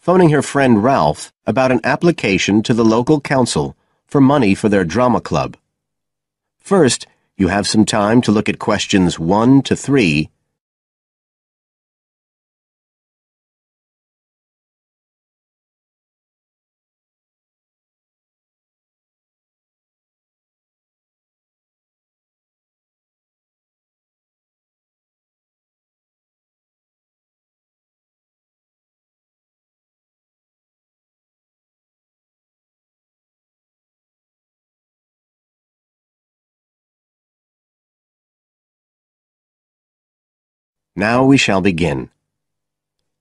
phoning her friend Ralph about an application to the local council for money for their drama club. First, you have some time to look at questions 1 to 3. Now we shall begin.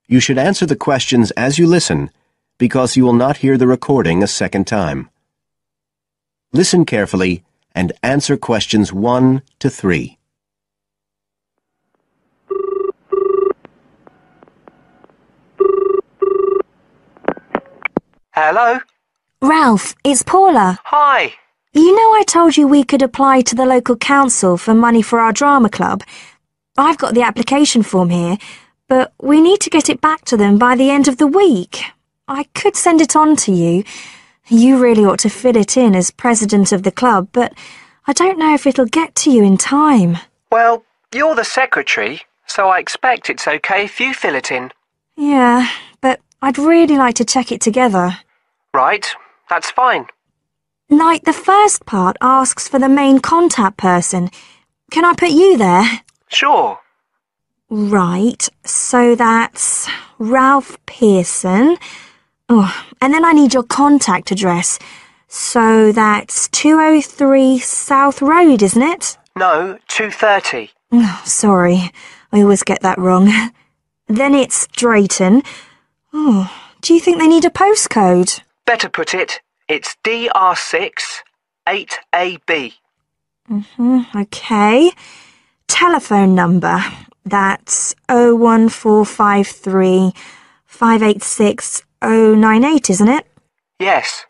You should answer the questions as you listen, because you will not hear the recording a second time. Listen carefully and answer questions 1 to 3. Hello? Ralph, it's Paula. Hi. You know I told you we could apply to the local council for money for our drama club? I've got the application form here, but we need to get it back to them by the end of the week. I could send it on to you. You really ought to fill it in as president of the club, but I don't know if it'll get to you in time. Well, you're the secretary, so I expect it's okay if you fill it in. Yeah, but I'd really like to check it together. Right, that's fine. Like, the first part asks for the main contact person. Can I put you there? Sure. Right, so that's Ralph Pearson. Oh, and then I need your contact address. So that's 203 South Road, isn't it? No, 230. Oh, sorry, I always get that wrong. Then it's Drayton. Oh, do you think they need a postcode? Better put it, it's DR6 8AB. Okay. Telephone number. That's 01453 586 098, isn't it? Yes.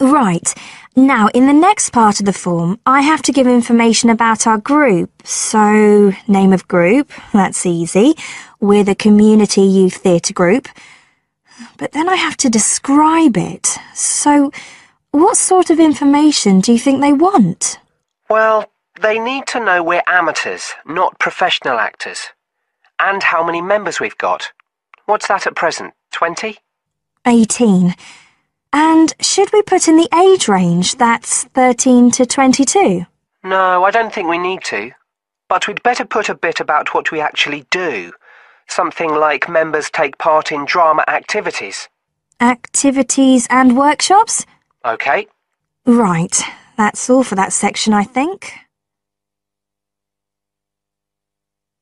Right. Now, in the next part of the form, I have to give information about our group. So, name of group, that's easy. We're the Community Youth Theatre Group. But then I have to describe it. So, what sort of information do you think they want? Well, they need to know we're amateurs, not professional actors. And how many members we've got. What's that at present, 20? 18. And should we put in the age range, that's 13 to 22? No, I don't think we need to. But we'd better put a bit about what we actually do. Something like members take part in drama activities. Activities and workshops? OK. Right. That's all for that section, I think.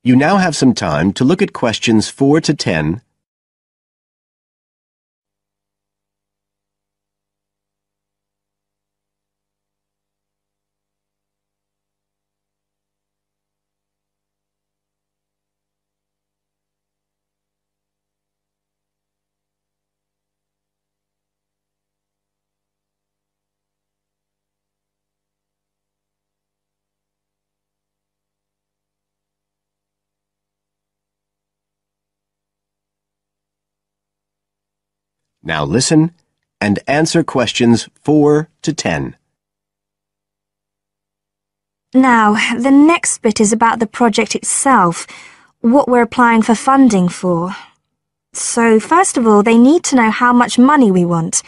You now have some time to look at questions 4 to 10. Now listen and answer questions 4 to 10. Now, the next bit is about the project itself, what we're applying for funding for. So, first of all, they need to know how much money we want.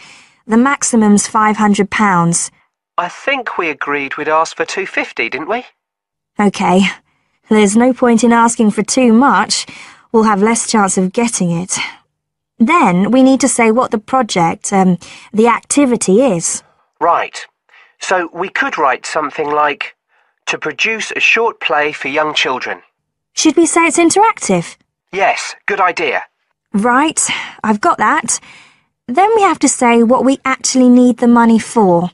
The maximum's £500. I think we agreed we'd ask for 250, didn't we? OK. There's no point in asking for too much. We'll have less chance of getting it. Then we need to say what the project, the activity is. Right. So we could write something like, to produce a short play for young children. Should we say it's interactive? Yes, good idea. Right, I've got that. Then we have to say what we actually need the money for.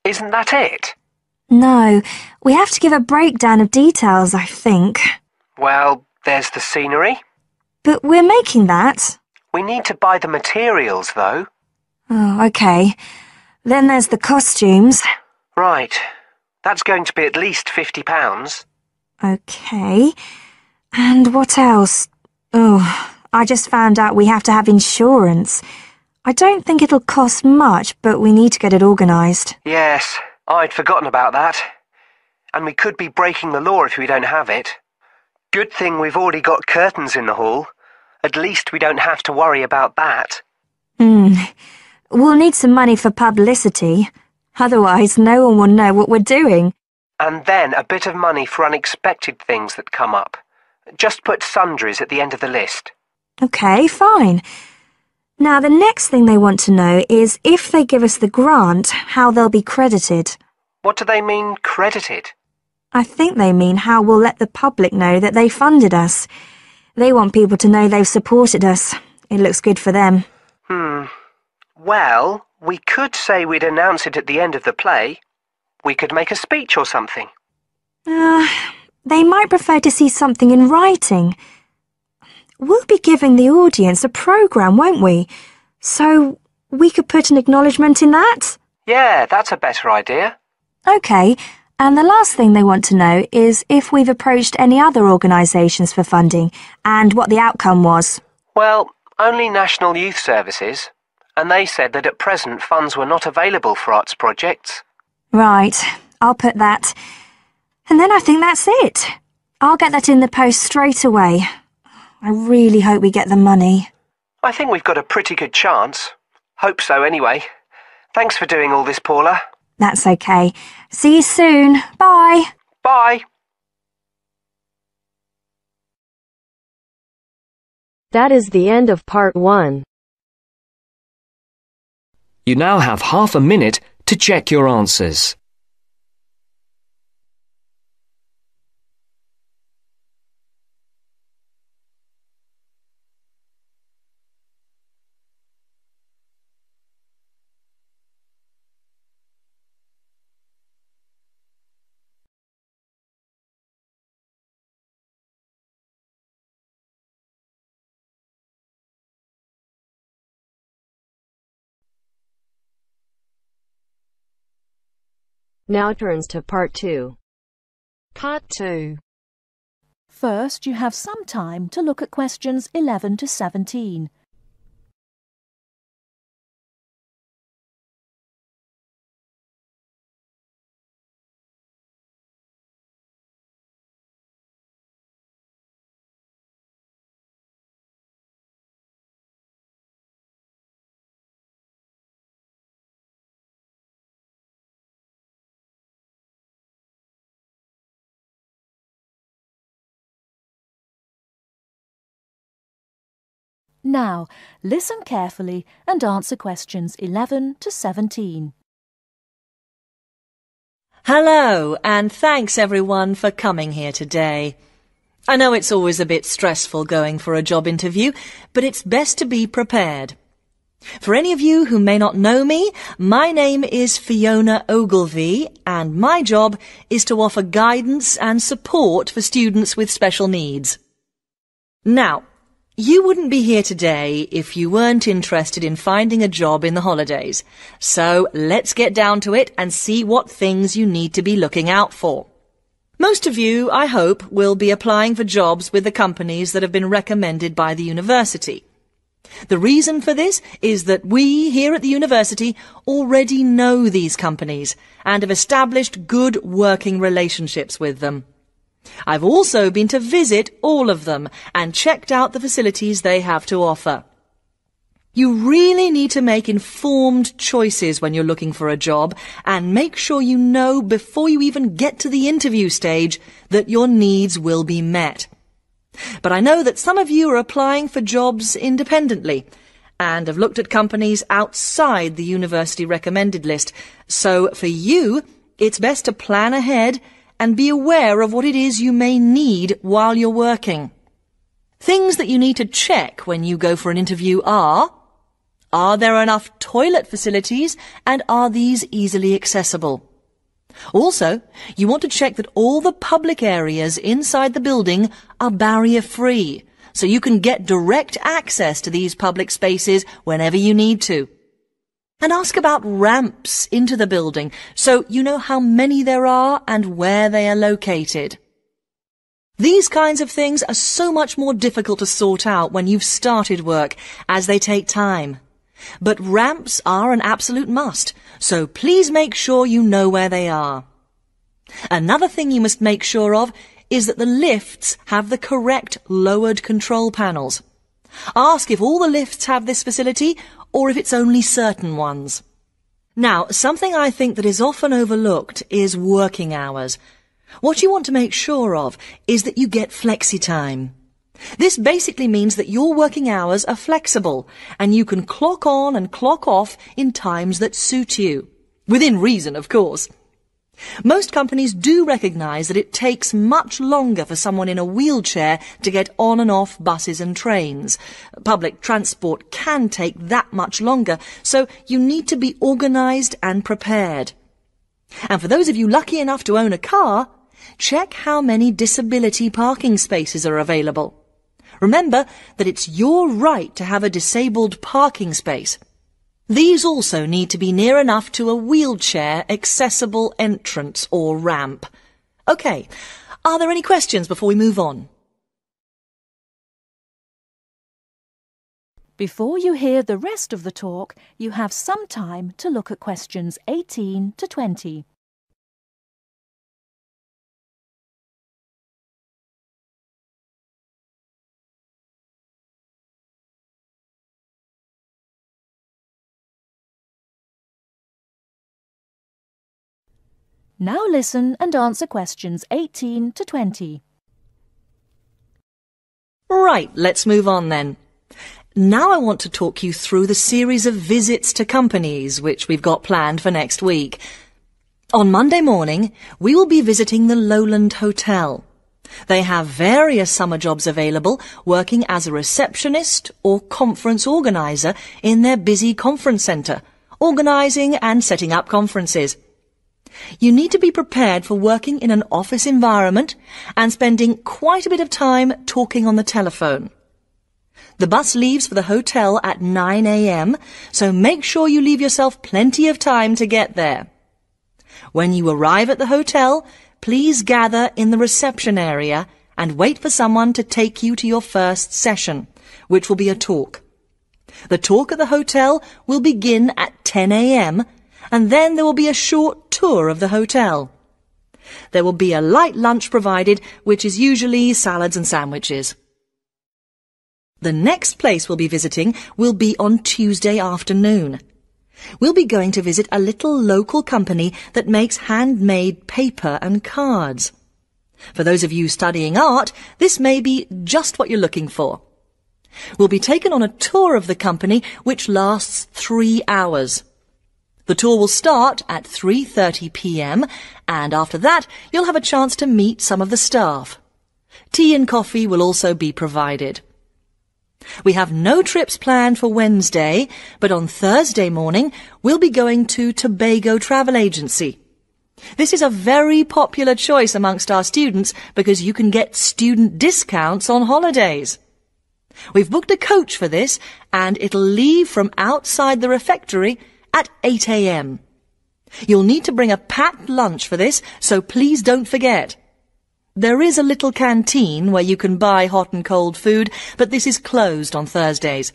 Isn't that it? No, we have to give a breakdown of details, I think. Well, there's the scenery. But we're making that. We need to buy the materials, though. Oh, OK. Then there's the costumes. Right. That's going to be at least £50. OK. And what else? Oh, I just found out we have to have insurance. I don't think it'll cost much, but we need to get it organised. Yes, I'd forgotten about that. And we could be breaking the law if we don't have it. Good thing we've already got curtains in the hall. At least we don't have to worry about that. We'll need some money for publicity. Otherwise, no one will know what we're doing. And then a bit of money for unexpected things that come up. Just put sundries at the end of the list. OK, fine. Now, the next thing they want to know is if they give us the grant, how they'll be credited. What do they mean, credited? I think they mean how we'll let the public know that they funded us. They want people to know they've supported us. It looks good for them. Well, we could say we'd announce it at the end of the play. We could make a speech or something. They might prefer to see something in writing. We'll be giving the audience a programme, won't we? So we could put an acknowledgement in that? Yeah, that's a better idea. OK, and the last thing they want to know is if we've approached any other organisations for funding and what the outcome was. Well, only National Youth Services, and they said that at present funds were not available for arts projects. Right, I'll put that. And then I think that's it. I'll get that in the post straight away. I really hope we get the money. I think we've got a pretty good chance. Hope so anyway. Thanks for doing all this, Paula. That's OK. See you soon. Bye. Bye. That is the end of part 1. You now have half a minute to check your answers. Now turns to part 2. Part 2. First, you have some time to look at questions 11 to 17. Now, listen carefully and answer questions 11 to 17. Hello, and thanks everyone for coming here today. I know it's always a bit stressful going for a job interview, but it's best to be prepared. For any of you who may not know me, my name is Fiona Ogilvie, and my job is to offer guidance and support for students with special needs. Now, you wouldn't be here today if you weren't interested in finding a job in the holidays. So let's get down to it and see what things you need to be looking out for. Most of you, I hope, will be applying for jobs with the companies that have been recommended by the university. The reason for this is that we here at the university already know these companies and have established good working relationships with them. I've also been to visit all of them and checked out the facilities they have to offer. You really need to make informed choices when you're looking for a job and make sure you know before you even get to the interview stage that your needs will be met. But I know that some of you are applying for jobs independently and have looked at companies outside the university recommended list. So for you, it's best to plan ahead and be aware of what it is you may need while you're working. Things that you need to check when you go for an interview are there enough toilet facilities and are these easily accessible? Also, you want to check that all the public areas inside the building are barrier-free, so you can get direct access to these public spaces whenever you need to. And ask about ramps into the building, so you know how many there are and where they are located. These kinds of things are so much more difficult to sort out when you've started work, as they take time. But ramps are an absolute must, so please make sure you know where they are. Another thing you must make sure of is that the lifts have the correct lowered control panels. Ask if all the lifts have this facility or if it's only certain ones. Now, something I think that is often overlooked is working hours. What you want to make sure of is that you get flexi time. This basically means that your working hours are flexible and you can clock on and clock off in times that suit you. Within reason, of course. Most companies do recognise that it takes much longer for someone in a wheelchair to get on and off buses and trains. Public transport can take that much longer, so you need to be organised and prepared. And for those of you lucky enough to own a car, check how many disability parking spaces are available. Remember that it's your right to have a disabled parking space. These also need to be near enough to a wheelchair-accessible entrance or ramp. OK, are there any questions before we move on? Before you hear the rest of the talk, you have some time to look at questions 18 to 20. Now listen and answer questions 18 to 20. Right, let's move on then. Now I want to talk you through the series of visits to companies which we've got planned for next week. On Monday morning, we will be visiting the Lowland Hotel. They have various summer jobs available, working as a receptionist or conference organiser in their busy conference centre, organising and setting up conferences. You need to be prepared for working in an office environment and spending quite a bit of time talking on the telephone. The bus leaves for the hotel at 9 a.m, so make sure you leave yourself plenty of time to get there. When you arrive at the hotel, please gather in the reception area and wait for someone to take you to your first session, which will be a talk. The talk at the hotel will begin at 10 a.m, and then there will be a short tour of the hotel. There will be a light lunch provided, which is usually salads and sandwiches. The next place we'll be visiting will be on Tuesday afternoon. We'll be going to visit a little local company that makes handmade paper and cards. For those of you studying art, this may be just what you're looking for. We'll be taken on a tour of the company which lasts 3 hours. The tour will start at 3:30 p.m. and after that you'll have a chance to meet some of the staff. Tea and coffee will also be provided. We have no trips planned for Wednesday, but on Thursday morning we'll be going to Tobago Travel Agency. This is a very popular choice amongst our students because you can get student discounts on holidays. We've booked a coach for this and it'll leave from outside the refectory at 8 a.m. You'll need to bring a packed lunch for this, so please don't forget. There is a little canteen where you can buy hot and cold food, but this is closed on Thursdays.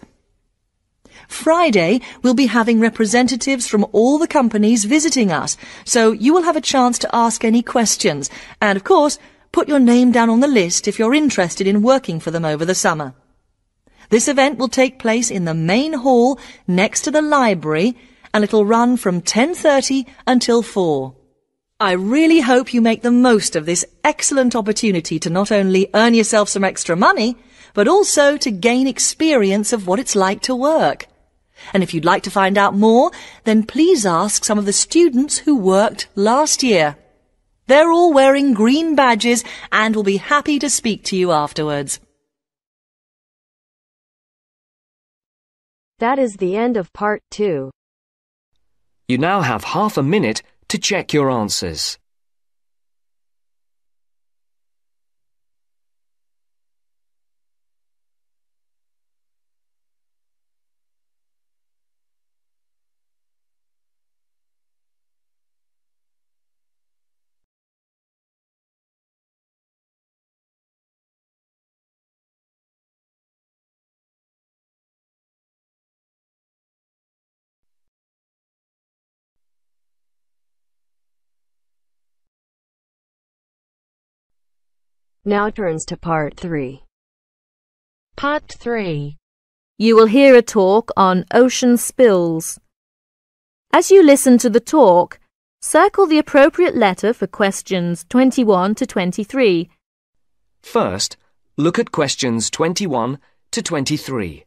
Friday, we'll be having representatives from all the companies visiting us, so you will have a chance to ask any questions, and of course, put your name down on the list if you're interested in working for them over the summer. This event will take place in the main hall next to the library, and it'll run from 10:30 until 4. I really hope you make the most of this excellent opportunity to not only earn yourself some extra money, but also to gain experience of what it's like to work. And if you'd like to find out more, then please ask some of the students who worked last year. They're all wearing green badges and will be happy to speak to you afterwards. That is the end of part 2. You now have half a minute to check your answers. now turns to Part 3. Part 3. You will hear a talk on ocean spills. As you listen to the talk, circle the appropriate letter for questions 21 to 23. First, look at questions 21 to 23.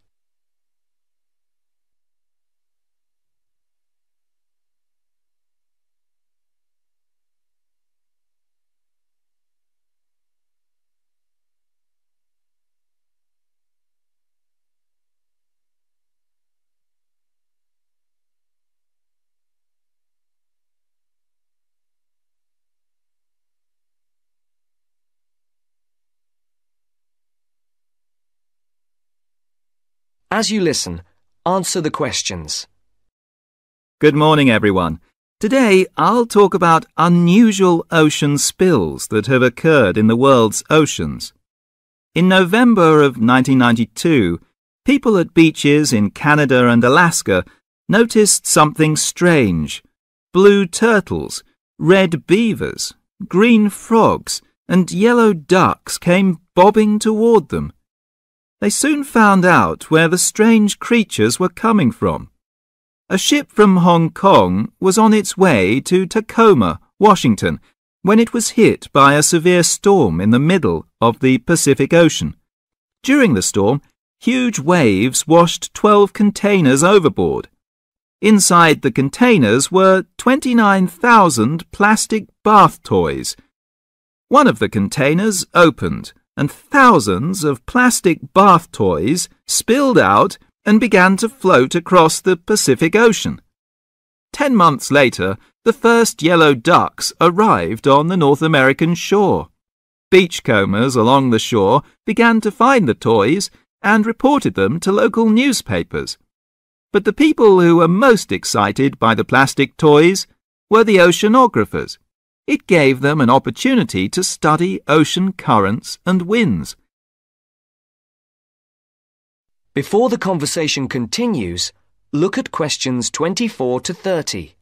As you listen, answer the questions. Good morning, everyone. Today, I'll talk about unusual ocean spills that have occurred in the world's oceans. In November of 1992, people at beaches in Canada and Alaska noticed something strange. Blue turtles, red beavers, green frogs, and yellow ducks came bobbing toward them. They soon found out where the strange creatures were coming from. A ship from Hong Kong was on its way to Tacoma, Washington, when it was hit by a severe storm in the middle of the Pacific Ocean. During the storm, huge waves washed 12 containers overboard. Inside the containers were 29,000 plastic bath toys. One of the containers opened, and thousands of plastic bath toys spilled out and began to float across the Pacific Ocean. 10 months later, the first yellow ducks arrived on the North American shore. Beachcombers along the shore began to find the toys and reported them to local newspapers. But the people who were most excited by the plastic toys were the oceanographers. It gave them an opportunity to study ocean currents and winds. Before the conversation continues, look at questions 24 to 30.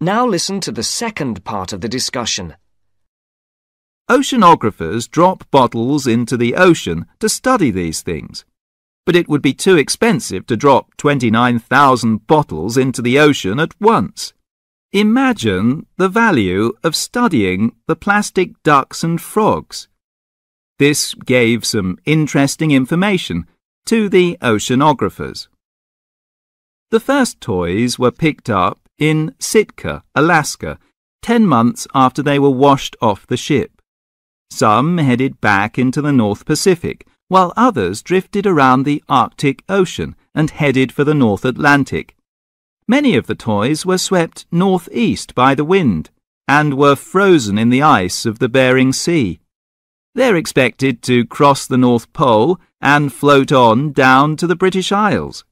Now listen to the second part of the discussion. Oceanographers drop bottles into the ocean to study these things. But it would be too expensive to drop 29,000 bottles into the ocean at once. Imagine the value of studying the plastic ducks and frogs. This gave some interesting information to the oceanographers. The first toys were picked up in Sitka, Alaska, 10 months after they were washed off the ship. Some headed back into the North Pacific, while others drifted around the Arctic Ocean and headed for the North Atlantic. Many of the toys were swept northeast by the wind and were frozen in the ice of the Bering Sea. They're expected to cross the North Pole and float on down to the British Isles.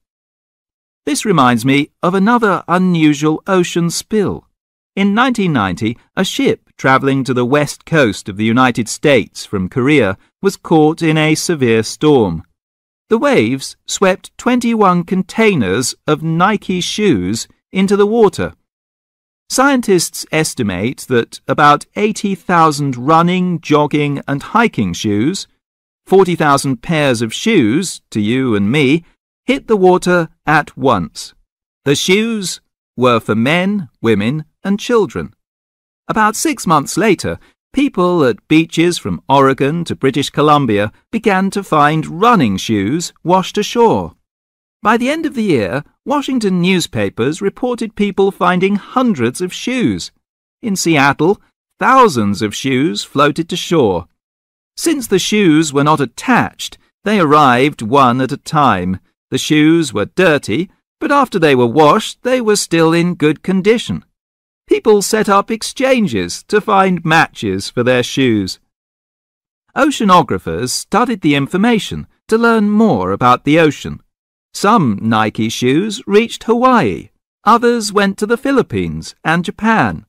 This reminds me of another unusual ocean spill. In 1990, a ship travelling to the west coast of the United States from Korea was caught in a severe storm. The waves swept 21 containers of Nike shoes into the water. Scientists estimate that about 80,000 running, jogging and hiking shoes, 40,000 pairs of shoes, to you and me, hit the water at once. The shoes were for men, women and children. About 6 months later, people at beaches from Oregon to British Columbia began to find running shoes washed ashore. By the end of the year, Washington newspapers reported people finding hundreds of shoes. In Seattle, thousands of shoes floated to shore. Since the shoes were not attached, they arrived one at a time. The shoes were dirty, but after they were washed, they were still in good condition. People set up exchanges to find matches for their shoes. oceanographers studied the information to learn more about the ocean. Some Nike shoes reached Hawaii, others went to the Philippines and Japan.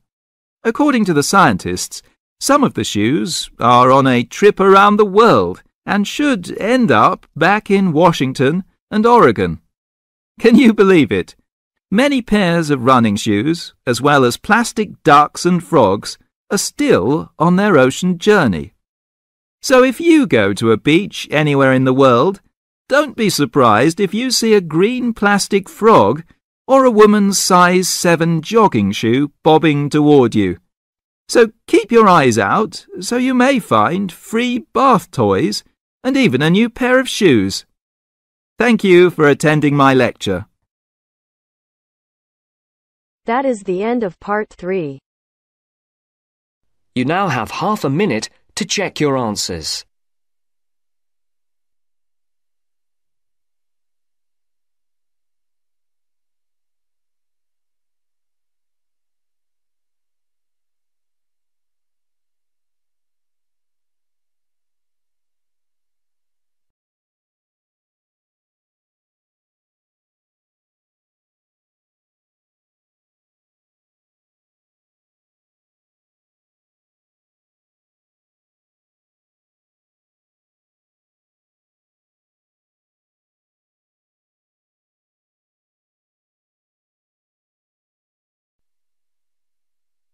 According to the scientists, some of the shoes are on a trip around the world and should end up back in Washington and Oregon. Can you believe it? Many pairs of running shoes, as well as plastic ducks and frogs, are still on their ocean journey. So if you go to a beach anywhere in the world, don't be surprised if you see a green plastic frog or a woman's size 7 jogging shoe bobbing toward you. So keep your eyes out, so you may find free bath toys and even a new pair of shoes. Thank you for attending my lecture. That is the end of part 3. You now have half a minute to check your answers.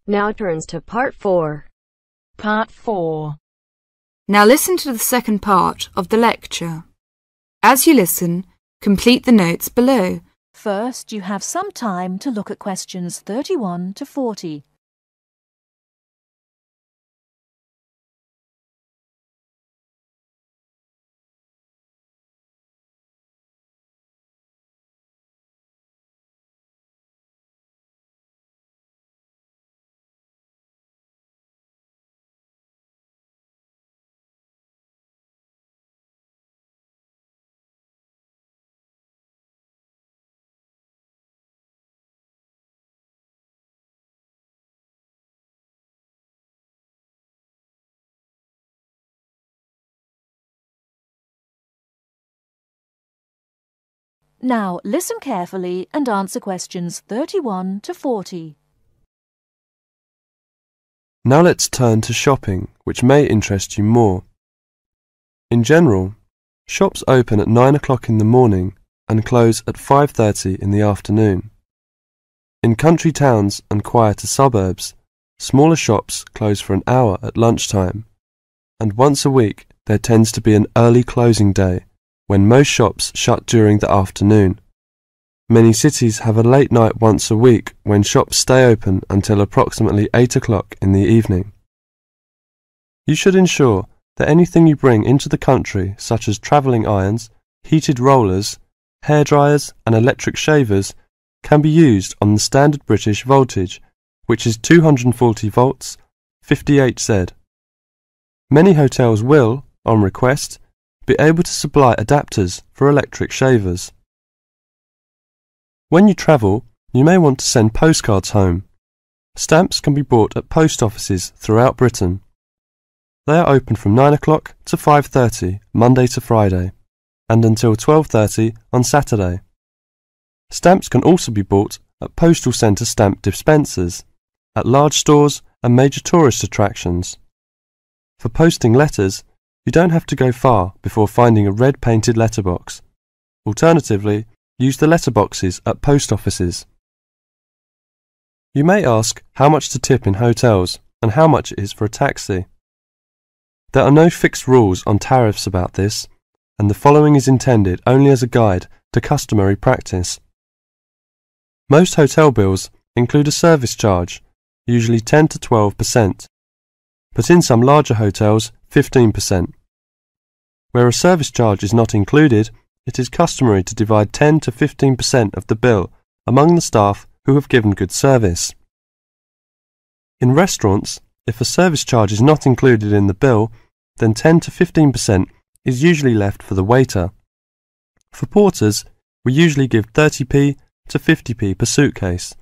Now turns to part 4. Part 4. Now listen to the second part of the lecture. As you listen, complete the notes below. First, you have some time to look at questions 31 to 40. Now listen carefully and answer questions 31 to 40. Now let's turn to shopping, which may interest you more. In general, shops open at 9 o'clock in the morning and close at 5:30 in the afternoon. In country towns and quieter suburbs, smaller shops close for an hour at lunchtime, and once a week there tends to be an early closing day when most shops shut during the afternoon. Many cities have a late night once a week when shops stay open until approximately 8 o'clock in the evening. You should ensure that anything you bring into the country, such as travelling irons, heated rollers, hairdryers and electric shavers, can be used on the standard British voltage, which is 240 volts, 58Z. Many hotels will, on request, be able to supply adapters for electric shavers. When you travel, you may want to send postcards home. Stamps can be bought at post offices throughout Britain. They are open from 9 o'clock to 5:30 Monday to Friday, and until 12:30 on Saturday. Stamps can also be bought at postal centre stamp dispensers, at large stores and major tourist attractions. For posting letters, you don't have to go far before finding a red painted letterbox. Alternatively, use the letterboxes at post offices. You may ask how much to tip in hotels and how much it is for a taxi. There are no fixed rules on tariffs about this, and the following is intended only as a guide to customary practice. Most hotel bills include a service charge, usually 10 to 12%, but in some larger hotels, 15%. Where a service charge is not included, it is customary to divide 10 to 15% of the bill among the staff who have given good service. In restaurants, if a service charge is not included in the bill, then 10 to 15% is usually left for the waiter. For porters, we usually give 30p to 50p per suitcase.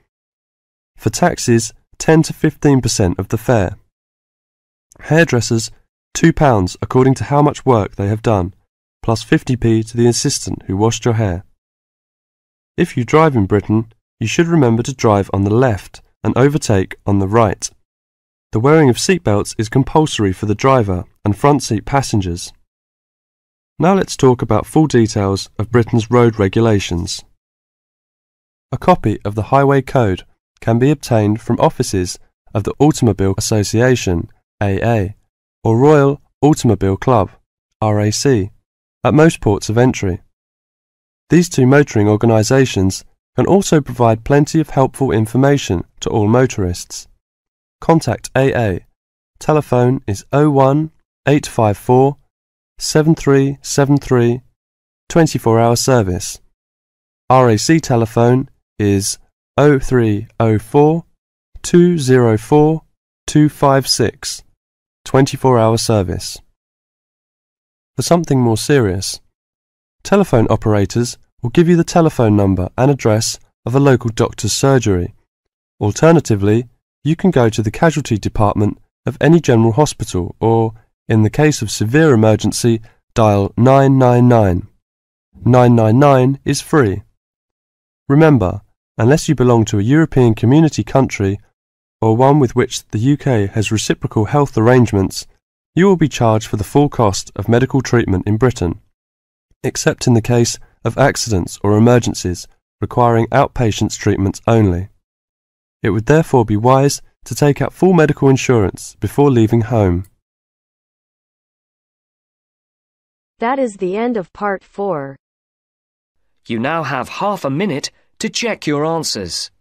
For taxis, 10 to 15% of the fare. Hairdressers £2 according to how much work they have done, plus 50p to the assistant who washed your hair. If you drive in Britain, you should remember to drive on the left and overtake on the right. The wearing of seatbelts is compulsory for the driver and front seat passengers. Now let's talk about full details of Britain's road regulations. A copy of the Highway Code can be obtained from offices of the Automobile Association, AA, or Royal Automobile Club, RAC, at most ports of entry. These two motoring organisations can also provide plenty of helpful information to all motorists. Contact AA. Telephone is 01 854 7373, 24-hour service. RAC telephone is 0304 204 256, 24-hour service. For something more serious, telephone operators will give you the telephone number and address of a local doctor's surgery. Alternatively, you can go to the casualty department of any general hospital or, in the case of severe emergency, dial 999. 999 is free. Remember, unless you belong to a European Community country or one with which the UK has reciprocal health arrangements, you will be charged for the full cost of medical treatment in Britain, except in the case of accidents or emergencies requiring outpatients treatment only. It would therefore be wise to take out full medical insurance before leaving home. That is the end of part 4. You now have half a minute to check your answers.